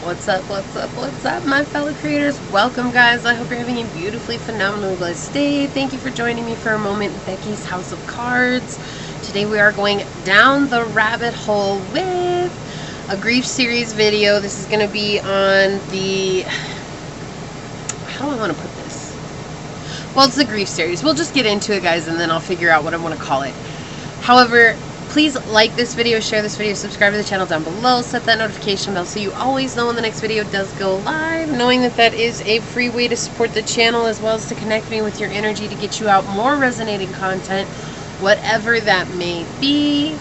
What's up, what's up, my fellow creators? Welcome, guys. I hope you're having a beautifully phenomenal blessed day. Thank you for joining me for a moment in Becky's House of Cards. Today we are going down the rabbit hole with a grief series video. This is going to be on the... how do I want to put this? Well, it's the grief series. We'll just get into it, guys, and then I'll figure out what I want to call it. However, please like this video, share this video, subscribe to the channel down below, set that notification bell so you always know when the next video does go live, knowing that that is a free way to support the channel as well as to connect me with your energy to get you out more resonating content, whatever that may be.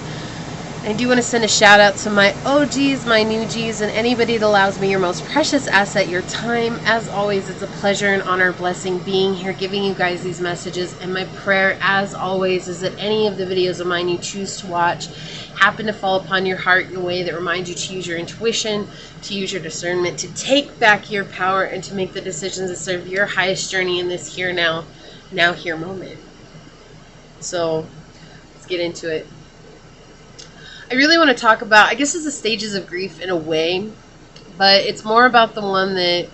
I do want to send a shout out to my OGs, my new Gs, and anybody that allows me your most precious asset, your time. As always, it's a pleasure and honor, blessing being here, giving you guys these messages. And my prayer, as always, is that any of the videos of mine you choose to watch happen to fall upon your heart in a way that reminds you to use your intuition, to use your discernment, to take back your power, and to make the decisions that serve your highest journey in this here, now, here moment. So, let's get into it. I really want to talk about, I guess it's the stages of grief in a way, but it's more about the one that,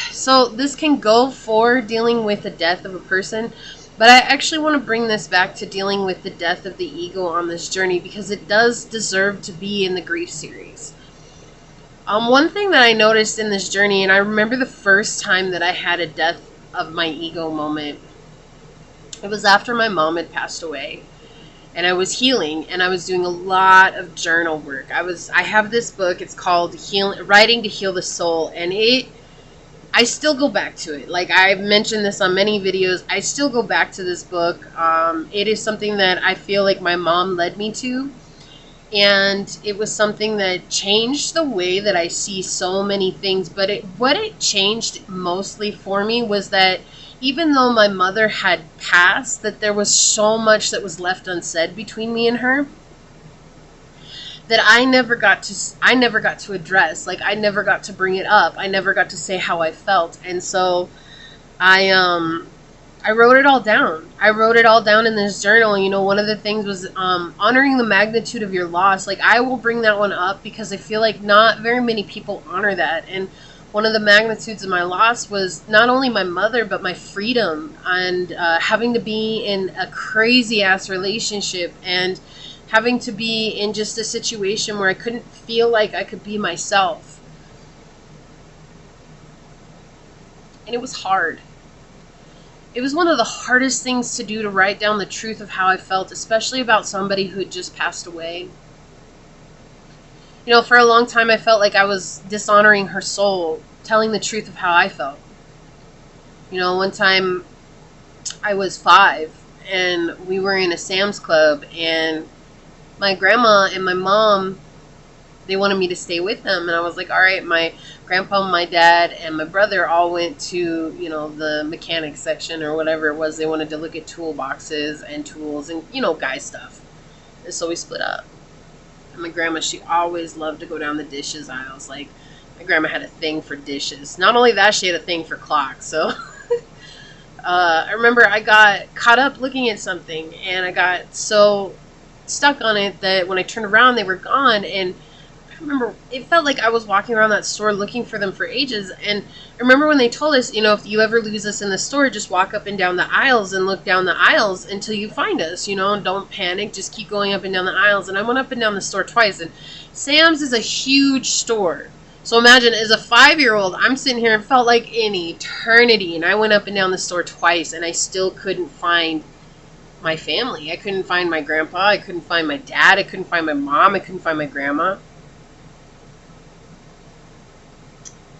so this can go for dealing with the death of a person, but I actually want to bring this back to dealing with the death of the ego on this journey because it does deserve to be in the grief series. One thing that I noticed in this journey, and I remember the first time that I had a death of my ego moment, it was after my mom had passed away. And I was healing, and I was doing a lot of journal work. I have this book. It's called Writing to Heal the Soul, and I still go back to it. Like I've mentioned this on many videos, I still go back to this book. It is something that I feel like my mom led me to, and it was something that changed the way that I see so many things. But what it changed mostly for me was that even though my mother had passed, that there was so much that was left unsaid between me and her that I never got to address. Like I never got to bring it up. I never got to say how I felt. And so I wrote it all down. I wrote it all down in this journal. You know, one of the things was honoring the magnitude of your loss. Like I will bring that one up because I feel like not very many people honor that. And one of the magnitudes of my loss was not only my mother, but my freedom and having to be in a crazy-ass relationship and having to be in just a situation where I couldn't feel like I could be myself. And it was hard. It was one of the hardest things to do, to write down the truth of how I felt, especially about somebody who had just passed away. You know, for a long time I felt like I was dishonoring her soul, telling the truth of how I felt. You know, one time I was 5 and we were in a Sam's Club and my grandma and my mom, they wanted me to stay with them. And I was like, all right, my grandpa, my dad, and my brother all went to, you know, the mechanic section or whatever it was. They wanted to look at toolboxes and tools and, you know, guy stuff. And so we split up. And my grandma, she always loved to go down the dishes aisles. Like, my grandma had a thing for dishes. Not only that, she had a thing for clocks. So, I remember I got caught up looking at something, and I got so stuck on it that when I turned around, they were gone. And I remember it felt like I was walking around that store looking for them for ages. And I remember when they told us, you know, if you ever lose us in the store, just walk up and down the aisles and look down the aisles until you find us, you know, and don't panic, just keep going up and down the aisles. And I went up and down the store twice, and Sam's is a huge store. So imagine, as a 5-year-old, I'm sitting here and felt like an eternity, and I went up and down the store twice, and I still couldn't find my family. I couldn't find my grandpa, I couldn't find my dad, I couldn't find my mom, I couldn't find my grandma.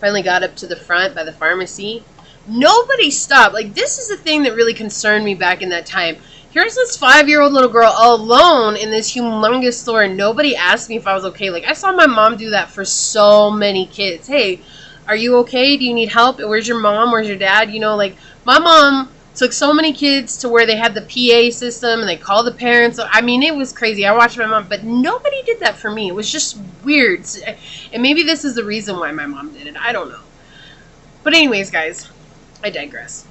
Finally got up to the front by the pharmacy. Nobody stopped. Like, this is the thing that really concerned me back in that time. Here's this 5-year-old little girl alone in this humongous store, and nobody asked me if I was okay. Like, I saw my mom do that for so many kids. Hey, are you okay? Do you need help? Where's your mom? Where's your dad? You know, like, my mom took so many kids to where they had the PA system and they called the parents. I mean, it was crazy. I watched my mom, but nobody did that for me. It was just weird. And maybe this is the reason why my mom did it. I don't know. But anyways, guys, I digress.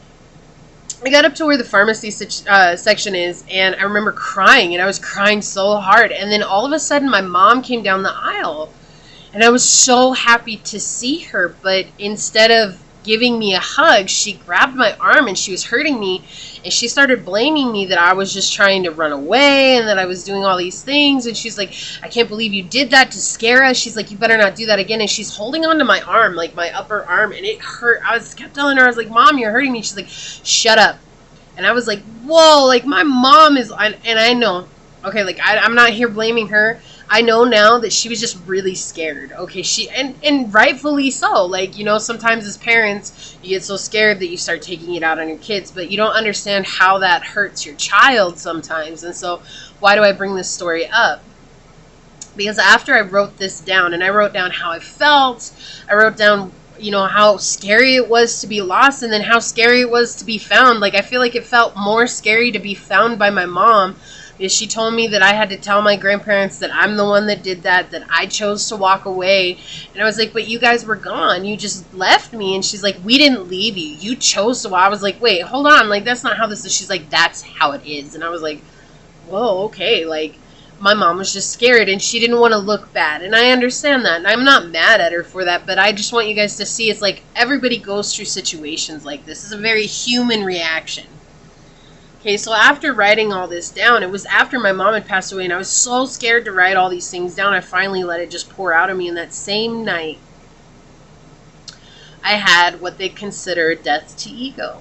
I got up to where the pharmacy section is, and I remember crying, and I was crying so hard. And then all of a sudden, my mom came down the aisle. And I was so happy to see her, but instead of giving me a hug, she grabbed my arm and she was hurting me, and she started blaming me that I was just trying to run away and that I was doing all these things. And she's like, I can't believe you did that to scare us. She's like, you better not do that again. And she's holding onto my arm, like my upper arm, and it hurt. I kept telling her, I was like, Mom, you're hurting me. She's like, shut up. And I was like, whoa, like my mom is, and I know, okay, like I'm not here blaming her. I know now that she was just really scared. Okay, and rightfully so. Like, you know, sometimes as parents, you get so scared that you start taking it out on your kids, but you don't understand how that hurts your child sometimes. And so, why do I bring this story up? Because after I wrote this down, and I wrote down how I felt, I wrote down, you know, how scary it was to be lost, and then how scary it was to be found. Like, I feel like it felt more scary to be found by my mom, because she told me that I had to tell my grandparents that I'm the one that did that I chose to walk away. And I was like, but you guys were gone. You just left me. And she's like, we didn't leave you. You chose to walk. I was like, wait, hold on. Like, that's not how this is. She's like, that's how it is. And I was like, whoa, okay. Like, my mom was just scared and she didn't want to look bad. And I understand that. And I'm not mad at her for that. But I just want you guys to see, it's like everybody goes through situations like this. It's a very human reaction. Okay, so after writing all this down, it was after my mom had passed away, and I was so scared to write all these things down, I finally let it just pour out of me. And that same night, I had what they consider a death to ego.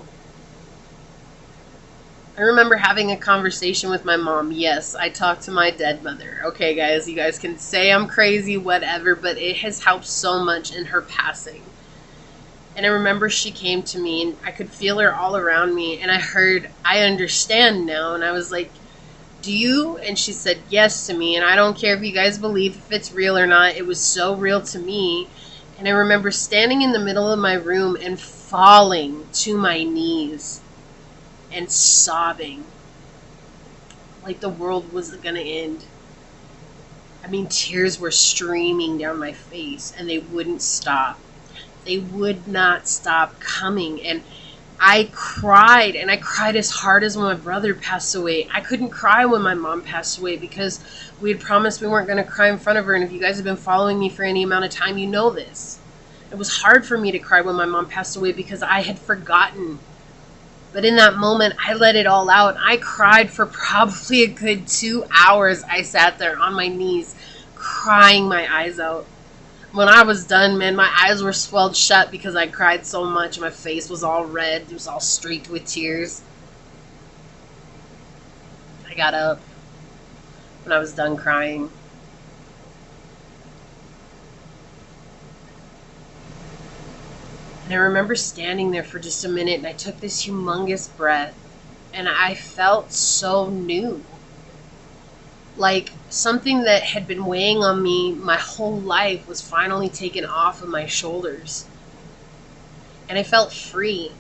I remember having a conversation with my mom. Yes, I talked to my dead mother. Okay, guys, you guys can say I'm crazy, whatever, but it has helped so much in her passing. And I remember she came to me and I could feel her all around me, and I heard, I understand now. And I was like, do you? And she said yes to me. And I don't care if you guys believe if it's real or not. It was so real to me. And I remember standing in the middle of my room and falling to my knees and sobbing like the world was going to end. I mean, tears were streaming down my face and they wouldn't stop. They would not stop coming. And I cried, and I cried as hard as when my brother passed away. I couldn't cry when my mom passed away because we had promised we weren't going to cry in front of her. And if you guys have been following me for any amount of time, you know this. It was hard for me to cry when my mom passed away because I had forgotten. But in that moment, I let it all out. I cried for probably a good 2 hours. I sat there on my knees, crying my eyes out. When I was done, man, my eyes were swelled shut because I cried so much. My face was all red. It was all streaked with tears. I got up when I was done crying. And I remember standing there for just a minute, and I took this humongous breath, and I felt so new. Like something that had been weighing on me my whole life was finally taken off of my shoulders. And I felt free.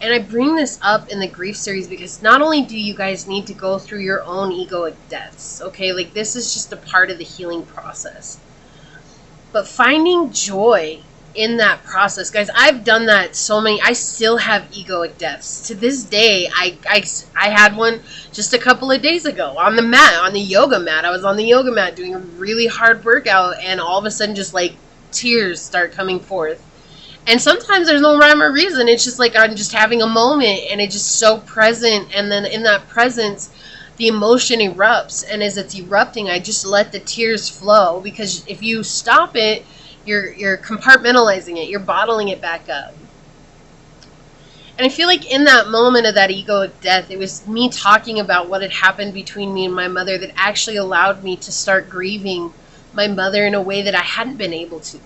And I bring this up in the grief series because not only do you guys need to go through your own egoic deaths, okay? Like this is just a part of the healing process. But finding joy in that process, guys, I've done that so many. I still have egoic deaths to this day. I had one just a couple of days ago on the mat, on the yoga mat. I was on the yoga mat doing a really hard workout, and all of a sudden just like tears start coming forth. And sometimes there's no rhyme or reason. It's just like I'm just having a moment, and it's just so present. And then in that presence, the emotion erupts, and as it's erupting, I just let the tears flow, because if you stop it, you're compartmentalizing it. You're bottling it back up. And I feel like in that moment of that egoic death, it was me talking about what had happened between me and my mother that actually allowed me to start grieving my mother in a way that I hadn't been able to.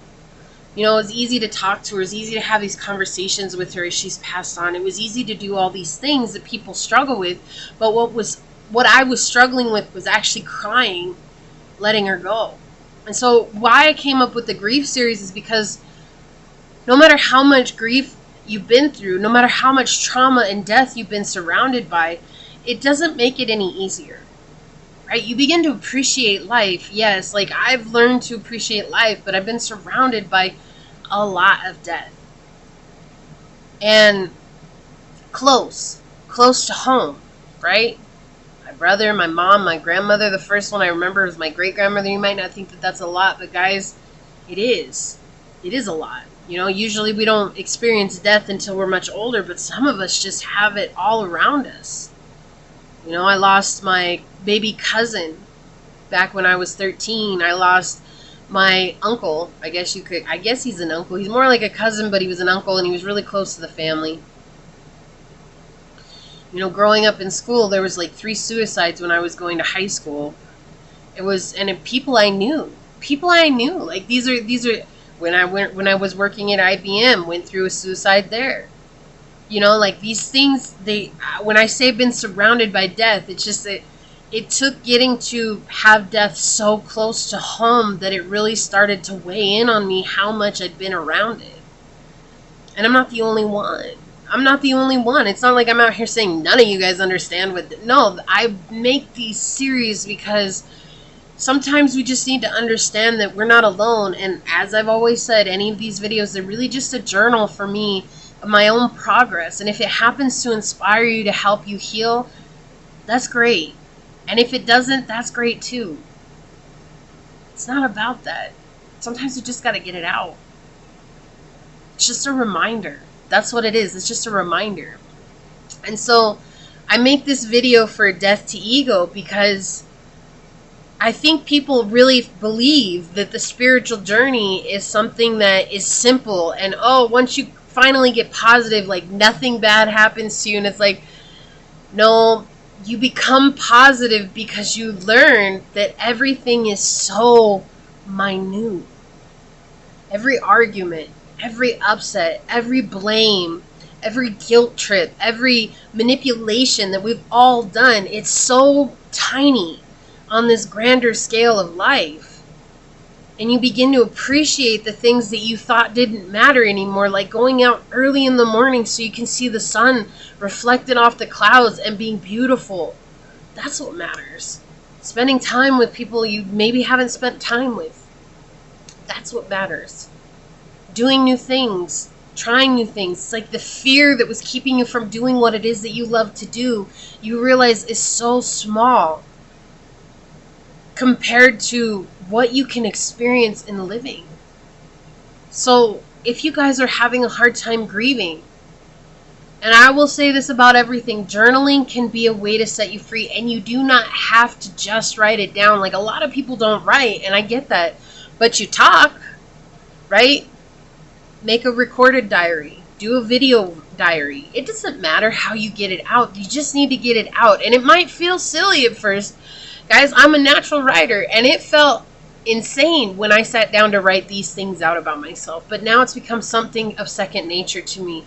You know, it was easy to talk to her. It was easy to have these conversations with her as she's passed on. It was easy to do all these things that people struggle with. But what I was struggling with was actually crying, letting her go. And so why I came up with the grief series is because no matter how much grief you've been through, no matter how much trauma and death you've been surrounded by, it doesn't make it any easier, right? You begin to appreciate life. Yes, like I've learned to appreciate life, but I've been surrounded by a lot of death. And close to home, right? My brother, my mom, my grandmother. The first one I remember was my great-grandmother. You might not think that that's a lot, but guys, It is. It is a lot. You know, usually we don't experience death until we're much older, but some of us just have it all around us. You know, I lost my baby cousin back when I was 13. I lost my uncle. I guess he's an uncle. He's more like a cousin, but he was an uncle, and he was really close to the family. You know, growing up in school, there was like 3 suicides when I was going to high school. People I knew. Like these are when I was working at IBM, went through a suicide there. You know, like these things, when I say been surrounded by death, it's just that it took getting to have death so close to home that it really started to weigh in on me how much I'd been around it. And I'm not the only one. It's not like I'm out here saying none of you guys understand no, I make these series because sometimes we just need to understand that we're not alone. And as I've always said, any of these videos, they're really just a journal for me of my own progress. And if it happens to inspire you to help you heal, that's great. And if it doesn't, that's great too. It's not about that. Sometimes you just got to get it out. It's just a reminder. That's what it is. It's just a reminder. And so I make this video for Death to Ego because I think people really believe that the spiritual journey is something that is simple. And once you finally get positive, like nothing bad happens to you. And it's like, no, you become positive because you learn that everything is so minute. Every argument, every upset, every blame, every guilt trip, every manipulation that we've all done, it's so tiny on this grander scale of life. And you begin to appreciate the things that you thought didn't matter anymore, like going out early in the morning so you can see the sun reflected off the clouds and being beautiful. That's what matters. Spending time with people you maybe haven't spent time with. That's what matters. Doing new things, trying new things. It's like the fear that was keeping you from doing what it is that you love to do, you realize is so small compared to what you can experience in living. So if you guys are having a hard time grieving, and I will say this about everything, journaling can be a way to set you free, and you do not have to just write it down. Like a lot of people don't write, and I get that, but you talk, right? Make a recorded diary, do a video diary. It doesn't matter how you get it out. You just need to get it out. And it might feel silly at first. Guys, I'm a natural writer, and it felt insane when I sat down to write these things out about myself. But now it's become something of second nature to me.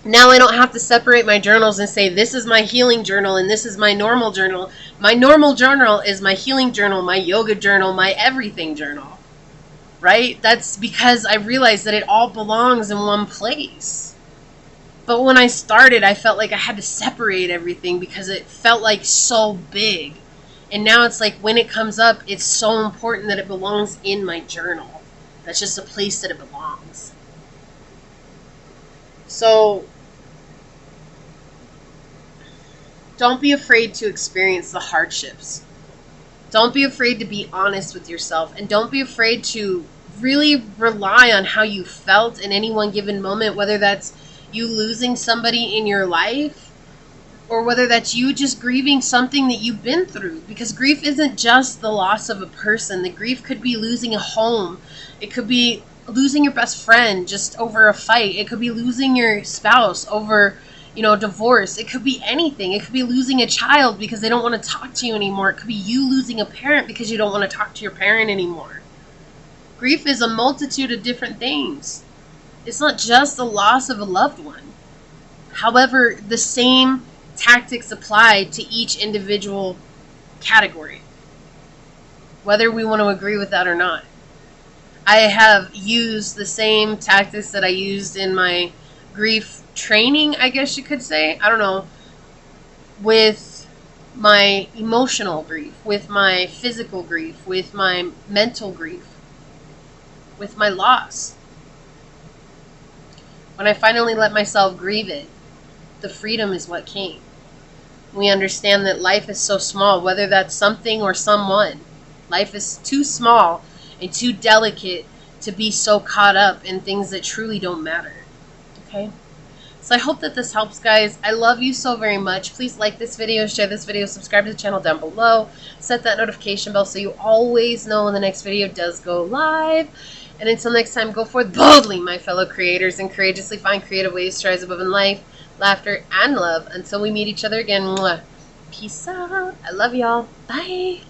Now I don't have to separate my journals and say, this is my healing journal and this is my normal journal. My normal journal is my healing journal, my yoga journal, my everything journal. Right? That's because I realized that it all belongs in one place. But when I started, I felt like I had to separate everything because it felt like so big. And now it's like when it comes up, it's so important that it belongs in my journal. That's just a place that it belongs. So don't be afraid to experience the hardships. Don't be afraid to be honest with yourself. And don't be afraid to really rely on how you felt in any one given moment, whether that's you losing somebody in your life or whether that's you just grieving something that you've been through. Because grief isn't just the loss of a person. The grief could be losing a home. It could be losing your best friend just over a fight. It could be losing your spouse over, divorce. It could be anything. It could be losing a child because they don't want to talk to you anymore. It could be you losing a parent because you don't want to talk to your parent anymore. Grief is a multitude of different things. It's not just the loss of a loved one. However, the same tactics apply to each individual category, whether we want to agree with that or not. I have used the same tactics that I used in my grief training, I guess you could say. I don't know. With my emotional grief, with my physical grief, with my mental grief, with my loss. When I finally let myself grieve it, the freedom is what came. We understand that life is so small, whether that's something or someone. Life is too small, and too delicate to be so caught up in things that truly don't matter. Okay? So I hope that this helps, guys. I love you so very much. Please like this video, share this video, subscribe to the channel down below. Set that notification bell so you always know when the next video does go live. And until next time, go forth boldly, my fellow creators, and courageously find creative ways to rise above in life, laughter, and love. Until we meet each other again. Mwah. Peace out. I love y'all. Bye.